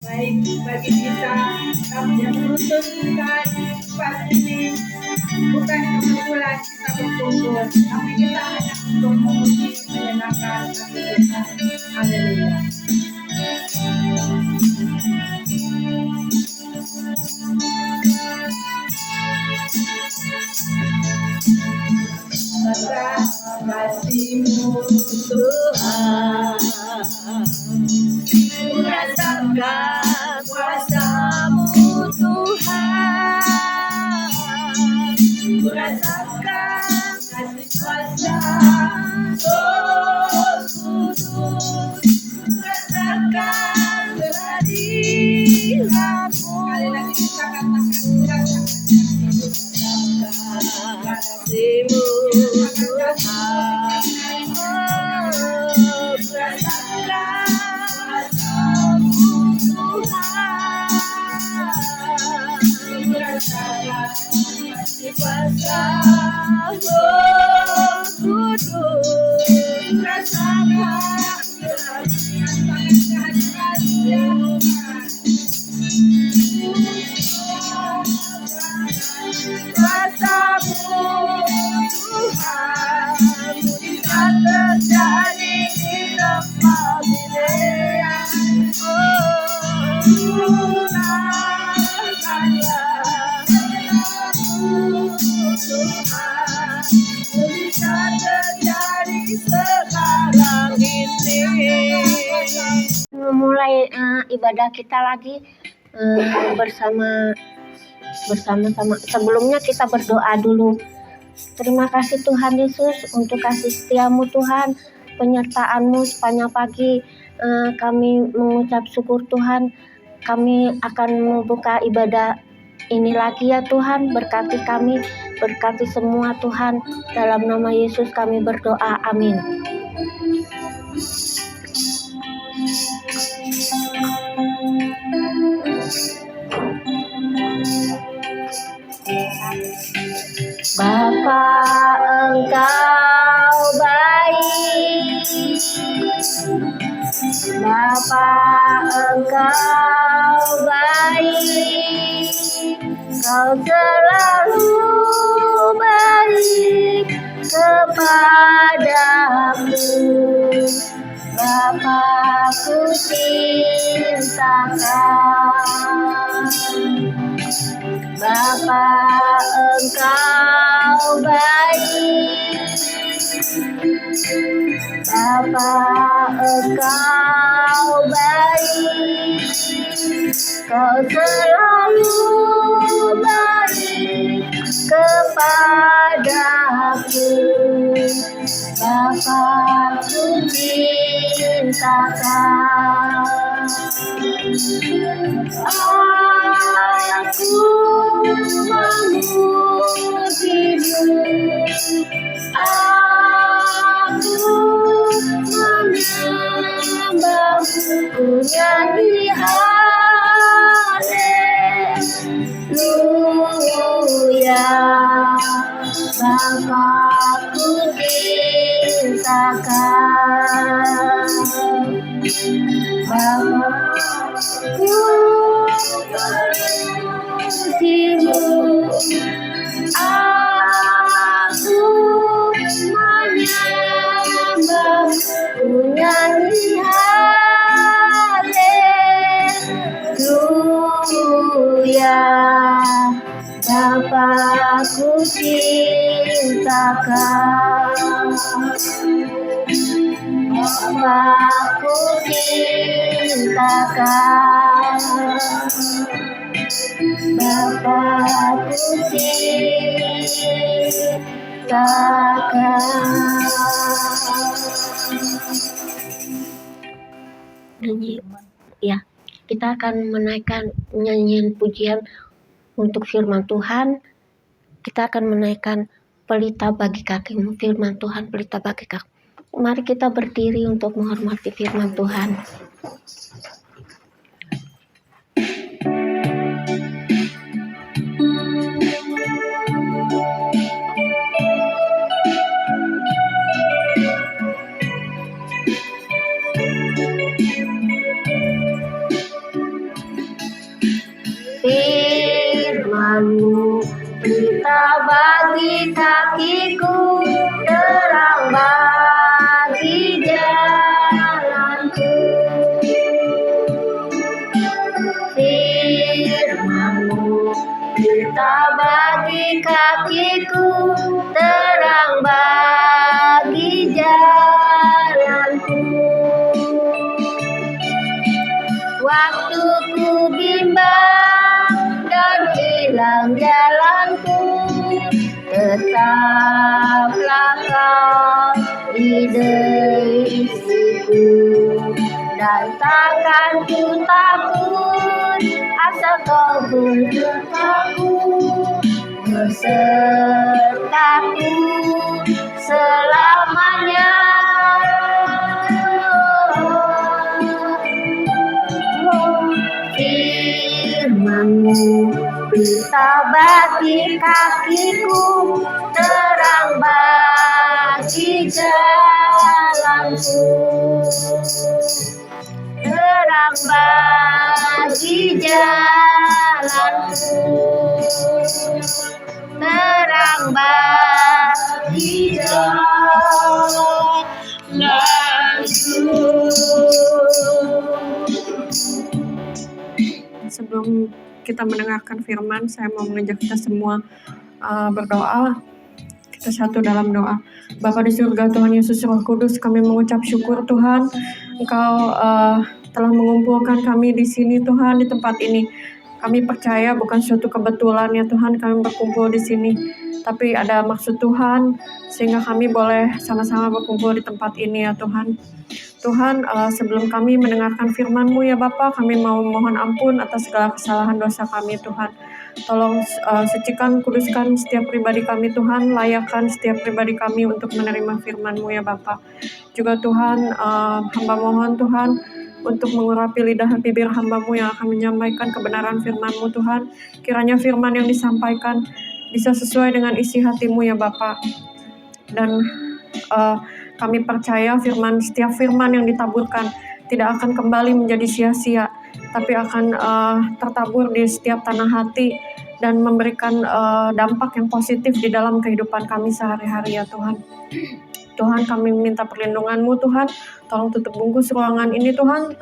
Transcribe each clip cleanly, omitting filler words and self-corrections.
baik bagi kita yang menuntut Tuhan pas ini bukan kebetulan kita berkumpul, tapi kita hanya untuk memuji menyenangkan hati Tuhan. Haleluya. Kasih-Mu Tuhan, ku rasakan kuasa-Mu Tuhan, ku rasakan kasih kuasa Roh Kudus, ku rasakan kehadiran-Mu. Kali lagi kita katakan kasih-Mu Tuhan, oh, rasakan kuasa-Mu Tuhan, rasakan kasih kuasa Roh Kudus, rasakan kehadiran-Mu. Kuasa-Mu Tuhan, mujizat terjadi di tempat ini. Rasakanlah Tuhan, mujizat terjadi sekarang ini. Memulai ibadah kita lagi bersama-sama. Sebelumnya kita berdoa dulu. Terima kasih Tuhan Yesus untuk kasih setia-Mu Tuhan, penyertaan-Mu sepanjang pagi. Kami mengucap syukur Tuhan. Kami akan membuka ibadah ini lagi ya Tuhan. Berkati kami, berkati semua Tuhan. Dalam nama Yesus kami berdoa. Amin. Bapa Engkau baik, Bapa Engkau baik, Kau selalu baik kepadaku. Bapa ku cintakan, Bapa Engkau baik, Bapa Engkau baik, Kau selalu baik kepadaku. Bapa ku cintakan, aku memuji-Mu, aku menyembah-Mu, nyanyi haleluya. Bapa-Ku cintakan, Bapa-Ku memuji-Mu, aku menyembah-Mu, nyanyi haleluya. Bapa-Ku cintakan, Bapa-Ku cintakan, Bapa-Ku cintakan. Ya, kita akan menaikkan nyanyian pujian untuk firman Tuhan. Kita akan menaikkan pelita bagi kakimu, firman Tuhan pelita bagi kaki. Mari kita berdiri untuk menghormati firman Tuhan. bagi kakiku, terang bagi jalanku. Firman-Mu pelita bagi kakiku, terang bagi jalanku. Waktu ku bimbang dan hilang jalanku, tetaplah Kau diisiku, dan takkan ku takut, asal Kau bersertaku, besertaku selamanya. Firman-Mu pelita bagi kakiku, terang bagi jalanku. Terang bagi jalanku. Terang bagi jalanku. Sebelum kita mendengarkan firman, saya mau mengajak kita semua berdoa. Kita satu dalam doa. Bapa di surga, Tuhan Yesus Roh Kudus, kami mengucap syukur Tuhan, Engkau telah mengumpulkan kami di sini Tuhan, di tempat ini. Kami percaya bukan suatu kebetulan ya Tuhan kami berkumpul di sini, tapi ada maksud Tuhan sehingga kami boleh sama-sama berkumpul di tempat ini ya Tuhan. Tuhan, sebelum kami mendengarkan firman-Mu ya Bapa, kami mau mohon ampun atas segala kesalahan dosa kami Tuhan. Tolong sucikan, kuduskan setiap pribadi kami Tuhan, layakkan setiap pribadi kami untuk menerima firman-Mu ya Bapa. Juga Tuhan, hamba mohon Tuhan untuk mengurapi lidah bibir hamba-Mu yang akan menyampaikan kebenaran firman-Mu Tuhan. Kiranya firman yang disampaikan bisa sesuai dengan isi hati-Mu ya Bapa. Dan kami percaya setiap firman yang ditaburkan tidak akan kembali menjadi sia-sia, tapi akan tertabur di setiap tanah hati dan memberikan dampak yang positif di dalam kehidupan kami sehari-hari ya Tuhan. Tuhan, kami minta perlindungan-Mu Tuhan, tolong tutup bungkus ruangan ini Tuhan,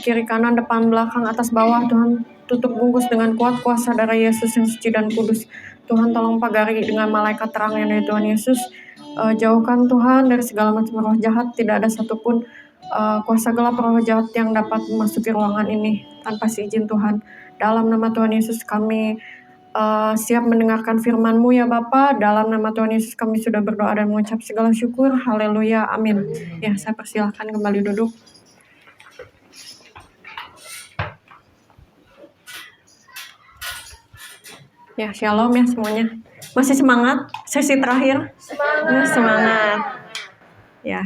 kiri kanan depan belakang atas bawah Tuhan, tutup bungkus dengan kuat kuasa darah Yesus yang suci dan kudus. Tuhan, tolong pagari dengan malaikat terang yang dari Tuhan Yesus. Jauhkan Tuhan dari segala macam roh jahat, tidak ada satupun kuasa gelap roh jahat yang dapat memasuki ruangan ini tanpa seizin Tuhan. Dalam nama Tuhan Yesus kami siap mendengarkan firman-Mu ya Bapa. Dalam nama Tuhan Yesus kami sudah berdoa dan mengucap segala syukur. Haleluya, amin. Ya, saya persilahkan kembali duduk. Ya, shalom ya semuanya. Masih semangat? Sesi terakhir? Semangat. Ya.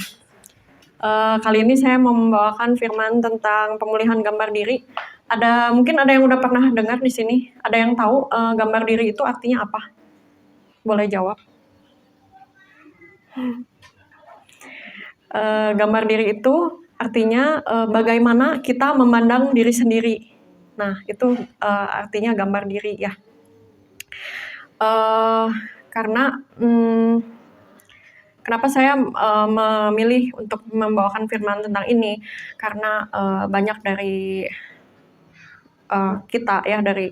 Kali ini saya mau membawakan firman tentang pemulihan gambar diri. Mungkin ada yang udah pernah dengar di sini. Ada yang tahu gambar diri itu artinya apa? Boleh jawab. Gambar diri itu artinya bagaimana kita memandang diri sendiri. Nah, itu artinya gambar diri ya. Karena kenapa saya memilih untuk membawakan firman tentang ini, karena banyak dari kita ya, dari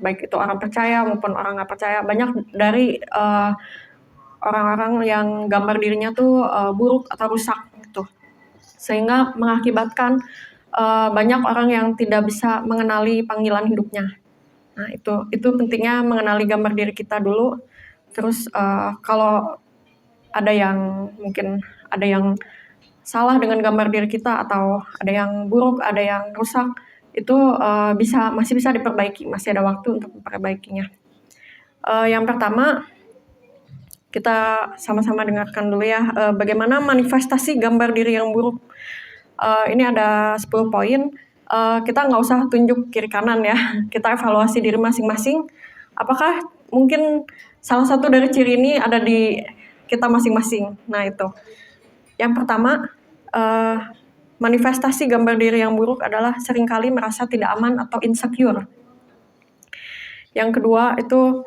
baik itu orang percaya maupun orang nggak percaya, banyak dari orang-orang yang gambar dirinya tuh buruk atau rusak gitu, sehingga mengakibatkan banyak orang yang tidak bisa mengenali panggilan hidupnya. Nah, itu pentingnya mengenali gambar diri kita dulu. Terus kalau ada yang mungkin ada yang salah dengan gambar diri kita, atau ada yang buruk, ada yang rusak, itu masih bisa diperbaiki, masih ada waktu untuk memperbaikinya. Yang pertama, kita sama-sama dengarkan dulu ya, bagaimana manifestasi gambar diri yang buruk. Ini ada 10 poin. Kita nggak usah tunjuk kiri kanan ya, kita evaluasi diri masing-masing. Apakah mungkin salah satu dari ciri ini ada di kita masing-masing? Nah, itu. Yang pertama, manifestasi gambar diri yang buruk adalah seringkali merasa tidak aman atau insecure. Yang kedua itu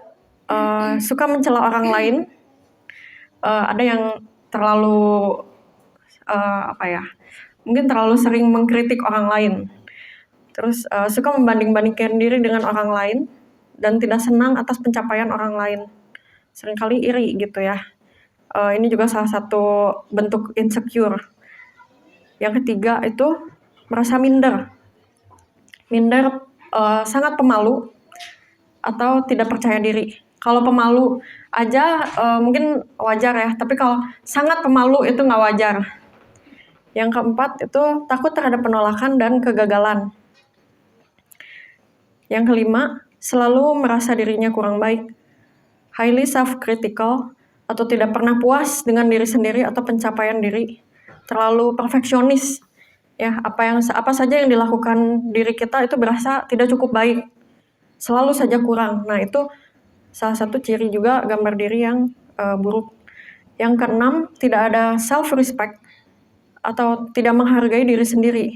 suka mencela orang lain, ada yang terlalu mungkin terlalu sering mengkritik orang lain, terus suka membanding-bandingkan diri dengan orang lain dan tidak senang atas pencapaian orang lain, seringkali iri gitu ya. Ini juga salah satu bentuk insecure. Yang ketiga itu merasa minder. Sangat pemalu atau tidak percaya diri. Kalau pemalu aja mungkin wajar ya, tapi kalau sangat pemalu itu nggak wajar. Yang keempat itu takut terhadap penolakan dan kegagalan. Yang kelima, selalu merasa dirinya kurang baik. Highly self-critical atau tidak pernah puas dengan diri sendiri atau pencapaian diri. Terlalu perfeksionis. Ya, apa saja yang dilakukan diri kita itu berasa tidak cukup baik. Selalu saja kurang. Nah, itu salah satu ciri juga gambar diri yang buruk. Yang keenam, tidak ada self-respect atau tidak menghargai diri sendiri.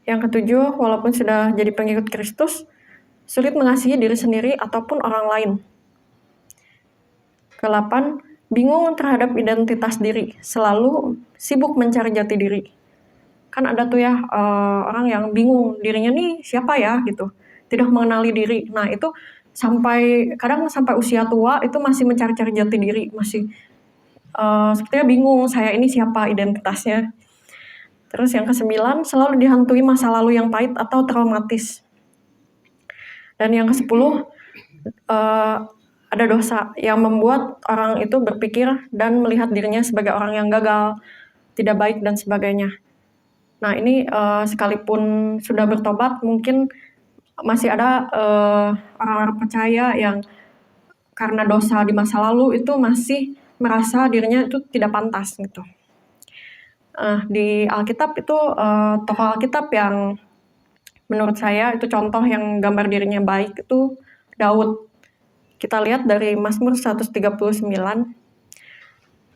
Yang ketujuh, walaupun sudah jadi pengikut Kristus, sulit mengasihi diri sendiri ataupun orang lain. Kedelapan, bingung terhadap identitas diri, selalu sibuk mencari jati diri. Kan ada tuh ya orang yang bingung dirinya nih siapa ya gitu, tidak mengenali diri. Nah itu kadang sampai usia tua itu masih mencari-cari jati diri, masih sepertinya bingung saya ini siapa identitasnya. Terus yang ke-9, selalu dihantui masa lalu yang pahit atau traumatis. Dan yang ke-10, ada dosa yang membuat orang itu berpikir dan melihat dirinya sebagai orang yang gagal, tidak baik dan sebagainya. Nah ini sekalipun sudah bertobat, mungkin masih ada orang-orang percaya yang karena dosa di masa lalu itu masih merasa dirinya itu tidak pantas gitu. Di Alkitab itu tokoh Alkitab yang menurut saya itu contoh yang gambar dirinya baik itu Daud. Kita lihat dari Mazmur 139.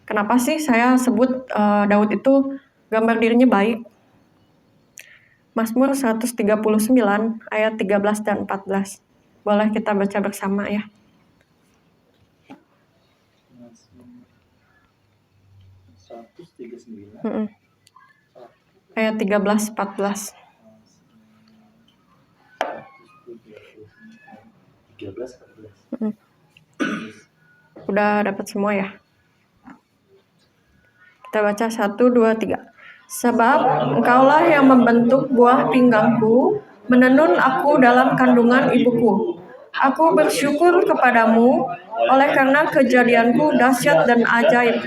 Kenapa sih saya sebut Daud itu gambar dirinya baik? Mazmur 139 ayat 13 dan 14. Boleh kita baca bersama ya. Ayat 13-14. 13-14. Udah dapat semua ya? Kita baca 1, 2, 3. Sebab engkaulah yang membentuk buah pinggangku, menenun aku dalam kandungan ibuku. Aku bersyukur kepadamu oleh karena kejadianku dahsyat dan ajaib.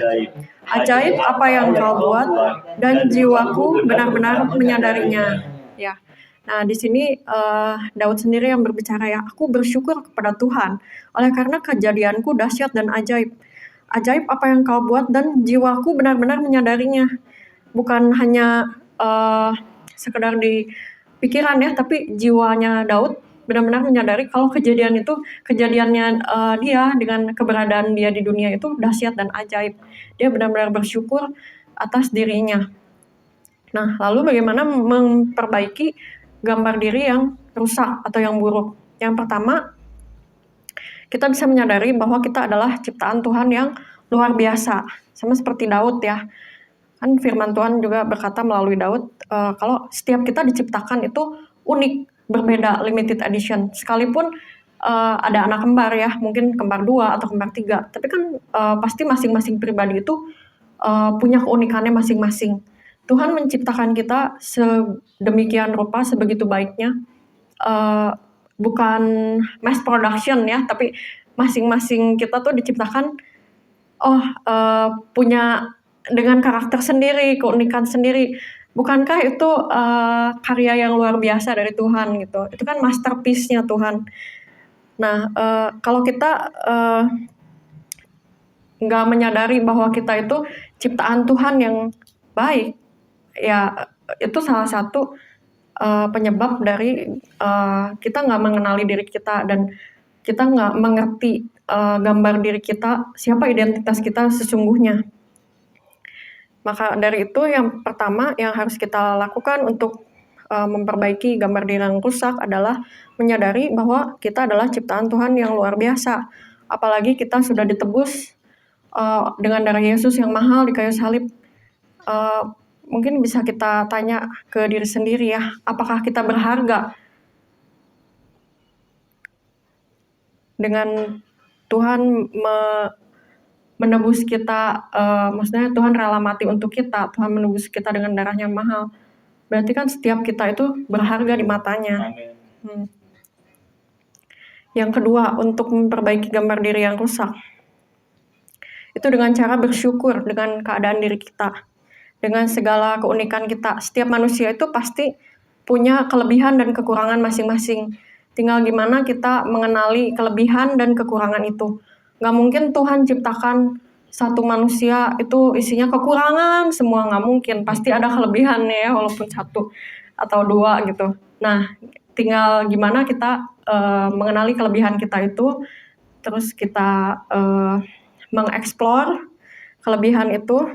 Ajaib apa yang kau buat dan jiwaku benar-benar menyadarinya. Ya. Nah, di sini Daud sendiri yang berbicara ya, aku bersyukur kepada Tuhan oleh karena kejadianku dahsyat dan ajaib. Ajaib apa yang kau buat dan jiwaku benar-benar menyadarinya. Bukan hanya sekedar di pikiran ya, tapi jiwanya Daud benar-benar menyadari kalau kejadiannya dia dengan keberadaan dia di dunia itu dahsyat dan ajaib. Dia benar-benar bersyukur atas dirinya. Nah, lalu bagaimana memperbaiki gambar diri yang rusak atau yang buruk? Yang pertama, kita bisa menyadari bahwa kita adalah ciptaan Tuhan yang luar biasa. Sama seperti Daud ya. Kan firman Tuhan juga berkata melalui Daud, kalau setiap kita diciptakan itu unik, berbeda, limited edition. Sekalipun ada anak kembar ya, mungkin kembar 2 atau kembar 3. Tapi kan pasti masing-masing pribadi itu punya keunikannya masing-masing. Tuhan menciptakan kita sedemikian rupa, sebegitu baiknya. Bukan mass production ya, tapi masing-masing kita tuh diciptakan punya dengan karakter sendiri, keunikan sendiri. Bukankah itu karya yang luar biasa dari Tuhan gitu? Itu kan masterpiece-nya Tuhan. Nah, kalau kita nggak menyadari bahwa kita itu ciptaan Tuhan yang baik, ya itu salah satu penyebab dari kita nggak mengenali diri kita dan kita nggak mengerti gambar diri kita, siapa identitas kita sesungguhnya. Maka dari itu yang pertama yang harus kita lakukan untuk memperbaiki gambar diri yang rusak adalah menyadari bahwa kita adalah ciptaan Tuhan yang luar biasa. Apalagi kita sudah ditebus dengan darah Yesus yang mahal di kayu salib. Mungkin bisa kita tanya ke diri sendiri ya, apakah kita berharga dengan Tuhan menebus kita, maksudnya Tuhan rela mati untuk kita, Tuhan menebus kita dengan darahnya mahal. Berarti kan setiap kita itu berharga di matanya. Yang kedua, untuk memperbaiki gambar diri yang rusak, itu dengan cara bersyukur dengan keadaan diri kita, dengan segala keunikan kita. Setiap manusia itu pasti punya kelebihan dan kekurangan masing-masing. Tinggal gimana kita mengenali kelebihan dan kekurangan itu. Gak mungkin Tuhan ciptakan satu manusia itu isinya kekurangan semua, nggak mungkin. Pasti ada kelebihannya ya, walaupun satu atau dua gitu. Nah, tinggal gimana kita mengenali kelebihan kita itu, terus kita mengeksplor kelebihan itu.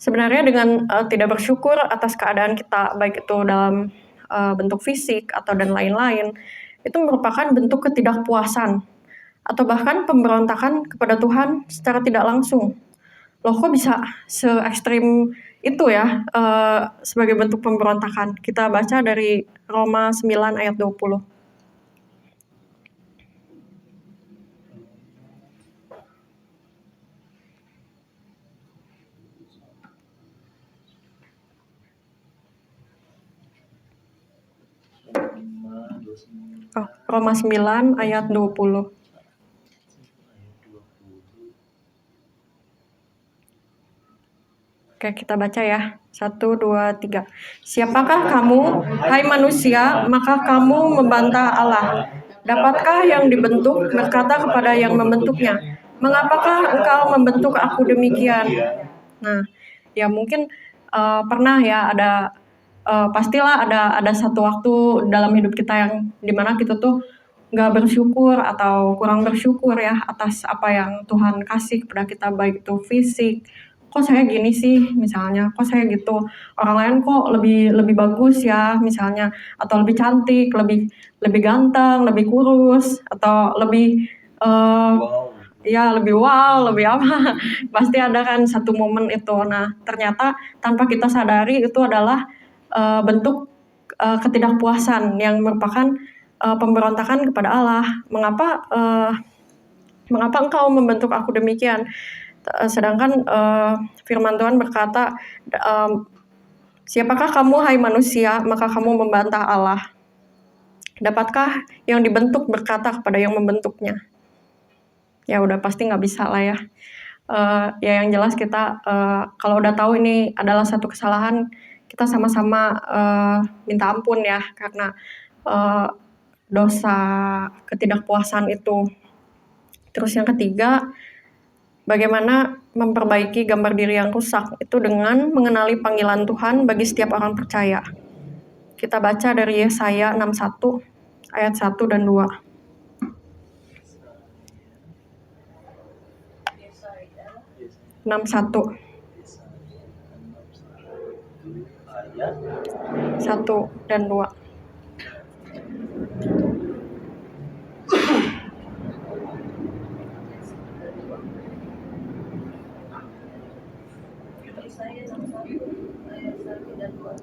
Sebenarnya dengan tidak bersyukur atas keadaan kita, baik itu dalam bentuk fisik atau dan lain-lain, itu merupakan bentuk ketidakpuasan atau bahkan pemberontakan kepada Tuhan secara tidak langsung. Loh, kok bisa se-ekstrim itu ya, sebagai bentuk pemberontakan? Kita baca dari Roma 9 ayat 20. Roma 9 ayat 20. Oke, kita baca ya. 1, 2, 3. Siapakah kamu, hai manusia, maka kamu membantah Allah? Dapatkah yang dibentuk berkata kepada yang membentuknya, mengapakah engkau membentuk aku demikian? Nah, ya mungkin pernah ya pastilah ada satu waktu dalam hidup kita yang dimana kita tuh nggak bersyukur atau kurang bersyukur ya atas apa yang Tuhan kasih kepada kita, baik itu fisik. Kok saya gini sih misalnya, kok saya gitu, orang lain kok lebih bagus ya misalnya, atau lebih cantik, lebih ganteng, lebih kurus, atau lebih ya lebih wow, lebih apa. Pasti ada kan satu momen itu. Nah, ternyata tanpa kita sadari itu adalah bentuk ketidakpuasan yang merupakan pemberontakan kepada Allah. Mengapa engkau membentuk aku demikian? Sedangkan firman Tuhan berkata, siapakah kamu hai manusia, maka kamu membantah Allah? Dapatkah yang dibentuk berkata kepada yang membentuknya? Ya udah pasti nggak bisa lah ya. Ya yang jelas kita kalau udah tahu ini adalah satu kesalahan, kita sama-sama minta ampun ya, karena dosa ketidakpuasan itu. Terus yang ketiga, bagaimana memperbaiki gambar diri yang rusak itu dengan mengenali panggilan Tuhan bagi setiap orang percaya. Kita baca dari Yesaya 61 ayat 1 dan 2. Satu dan 2.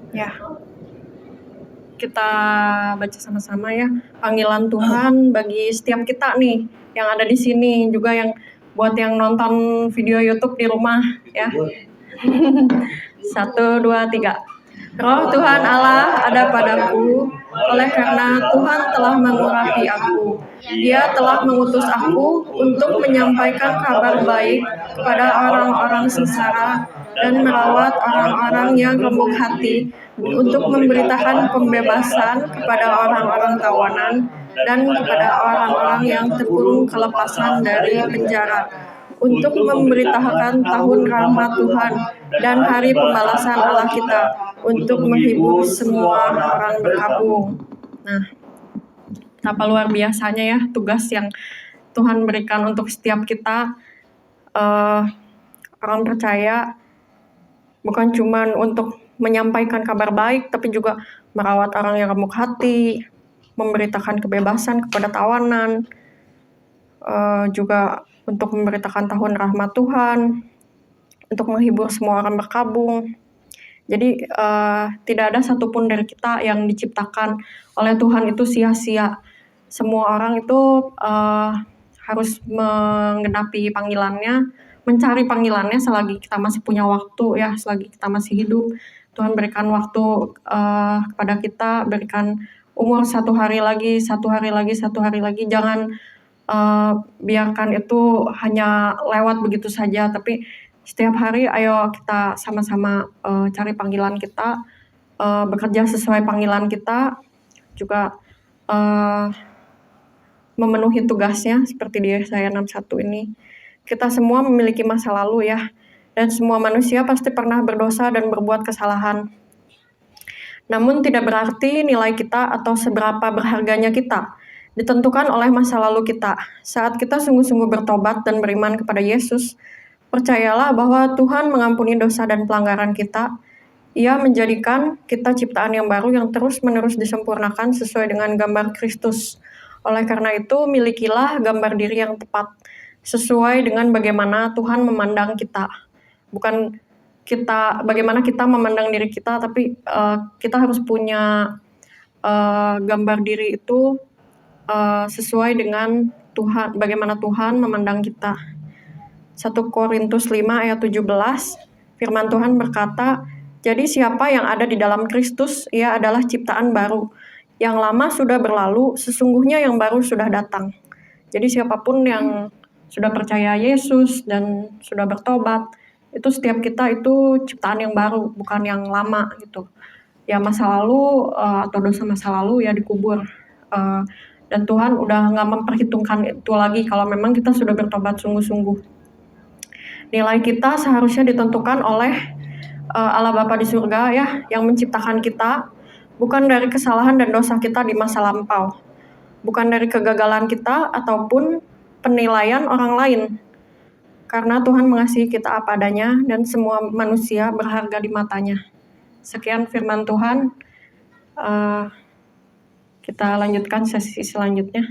Ya, kita baca sama-sama ya. Panggilan Tuhan bagi setiap kita nih yang ada di sini, juga yang buat yang nonton video YouTube di rumah ya. 1, 2, 3. Roh Tuhan Allah ada padaku, oleh karena Tuhan telah mengurapi aku. Dia telah mengutus aku untuk menyampaikan kabar baik kepada orang-orang sengsara dan merawat orang-orang yang remuk hati, untuk memberitakan pembebasan kepada orang-orang tawanan dan kepada orang-orang yang terkurung kelepasan dari penjara, untuk memberitakan tahun rahmat Tuhan dan hari pembalasan Allah kita, untuk menghibur semua orang berkabung. Nah, apa luar biasanya ya tugas yang Tuhan berikan untuk setiap kita orang percaya, bukan cuma untuk menyampaikan kabar baik, tapi juga merawat orang yang remuk hati, memberitakan kebebasan kepada tawanan, juga untuk memberitakan tahun rahmat Tuhan, untuk menghibur semua orang berkabung. Jadi tidak ada satupun dari kita yang diciptakan oleh Tuhan itu sia-sia. Semua orang itu harus menggenapi panggilannya, mencari panggilannya selagi kita masih punya waktu ya, selagi kita masih hidup. Tuhan berikan waktu kepada kita, berikan umur 1 hari lagi, 1 hari lagi, 1 hari lagi. Jangan biarkan itu hanya lewat begitu saja, tapi setiap hari ayo kita sama-sama cari panggilan kita, bekerja sesuai panggilan kita, juga memenuhi tugasnya seperti di Yesaya 61 ini. Kita semua memiliki masa lalu ya, dan semua manusia pasti pernah berdosa dan berbuat kesalahan. Namun tidak berarti nilai kita atau seberapa berharganya kita ditentukan oleh masa lalu kita. Saat kita sungguh-sungguh bertobat dan beriman kepada Yesus, percayalah bahwa Tuhan mengampuni dosa dan pelanggaran kita. Ia menjadikan kita ciptaan yang baru yang terus-menerus disempurnakan sesuai dengan gambar Kristus. Oleh karena itu, milikilah gambar diri yang tepat, sesuai dengan bagaimana Tuhan memandang kita. Bukan bagaimana kita memandang diri kita, tapi kita harus punya gambar diri itu sesuai dengan Tuhan, bagaimana Tuhan memandang kita. 1 Korintus 5 ayat 17, firman Tuhan berkata, "Jadi siapa yang ada di dalam Kristus, ia adalah ciptaan baru. Yang lama sudah berlalu, sesungguhnya yang baru sudah datang." Jadi siapapun yang sudah percaya Yesus dan sudah bertobat, itu setiap kita itu ciptaan yang baru, bukan yang lama gitu. Ya masa lalu atau dosa masa lalu ya dikubur. Dan Tuhan udah nggak memperhitungkan itu lagi kalau memang kita sudah bertobat sungguh-sungguh. Nilai kita seharusnya ditentukan oleh Allah Bapa di surga ya, yang menciptakan kita, bukan dari kesalahan dan dosa kita di masa lampau, bukan dari kegagalan kita ataupun penilaian orang lain. Karena Tuhan mengasihi kita apa adanya dan semua manusia berharga di matanya. Sekian firman Tuhan. Kita lanjutkan sesi selanjutnya.